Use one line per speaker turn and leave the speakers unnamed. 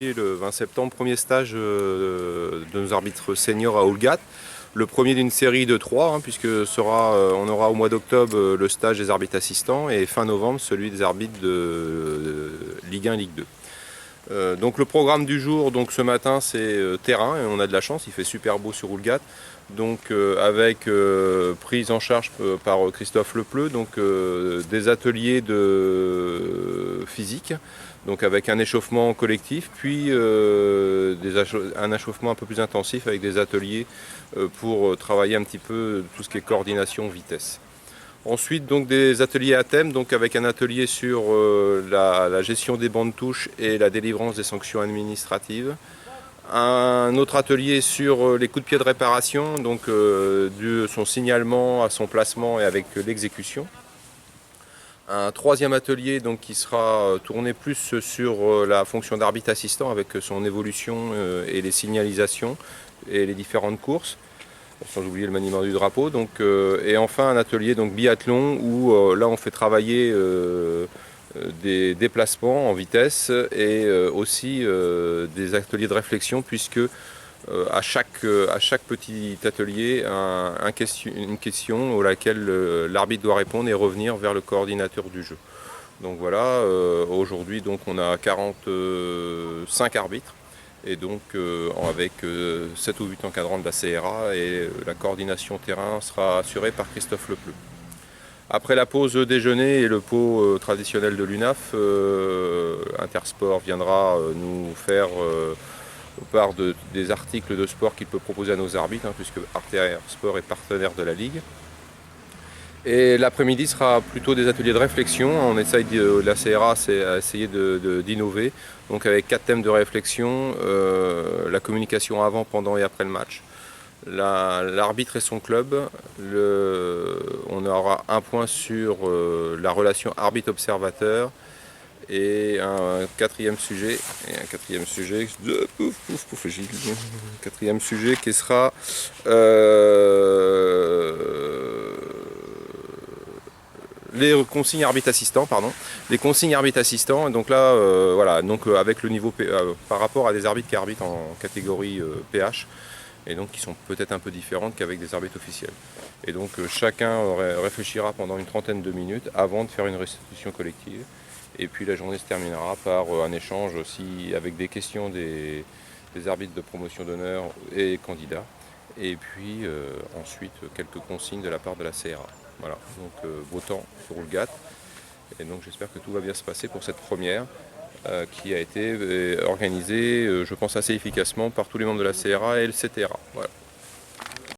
Le 20 septembre, premier stage de nos arbitres seniors à Oulgat. Le premier d'une série de 3, puisque on aura au mois d'octobre le stage des arbitres assistants et fin novembre celui des arbitres de Ligue 1 et Ligue 2. Donc le programme du jour, donc ce matin, c'est terrain, et on a de la chance, il fait super beau sur Oulgat. Donc avec prise en charge par Christophe Lepleu, donc des ateliers de physique, donc avec un échauffement collectif, puis un échauffement un peu plus intensif avec des ateliers pour travailler un petit peu tout ce qui est coordination, vitesse. Ensuite, donc des ateliers à thème, donc avec un atelier sur la gestion des bancs de touche et la délivrance des sanctions administratives. Un autre atelier sur les coups de pied de réparation, donc de son signalement à son placement et avec l'exécution. Un troisième atelier donc, qui sera tourné plus sur la fonction d'arbitre assistant avec son évolution et les signalisations et les différentes courses, sans oublier le maniement du drapeau. Donc, et enfin un atelier donc, biathlon où là on fait travailler des déplacements en vitesse et aussi des ateliers de réflexion puisque à chaque petit atelier, une question à laquelle l'arbitre doit répondre et revenir vers le coordinateur du jeu. Donc voilà, aujourd'hui donc on a 45 arbitres et donc avec 7 ou 8 encadrants de la CRA et la coordination terrain sera assurée par Christophe Lepleu. Après la pause déjeuner et le pot traditionnel de l'UNAF, Intersport viendra nous faire part des articles de sport qu'il peut proposer à nos arbitres, puisque Intersport est partenaire de la Ligue. Et l'après-midi sera plutôt des ateliers de réflexion. On essaye la CRA a essayé d'innover, donc avec 4 thèmes de réflexion, la communication avant, pendant et après le match, l'arbitre et son club, on aura un point sur la relation arbitre-observateur, et un quatrième sujet, qui sera les consignes arbitre assistants, les consignes arbitre assistants. Donc là, voilà, donc avec le niveau par rapport à des arbitres qui arbitrent en catégorie PH, et donc qui sont peut-être un peu différentes qu'avec des arbitres officiels. Et donc chacun réfléchira pendant une trentaine de minutes avant de faire une restitution collective. Et puis la journée se terminera par un échange aussi avec des questions des arbitres de promotion d'honneur et candidats. Et puis ensuite quelques consignes de la part de la CRA. Voilà, donc beau temps sur Oulgat. Et donc j'espère que tout va bien se passer pour cette première qui a été organisée, je pense, assez efficacement par tous les membres de la CRA et le CTRA. Voilà.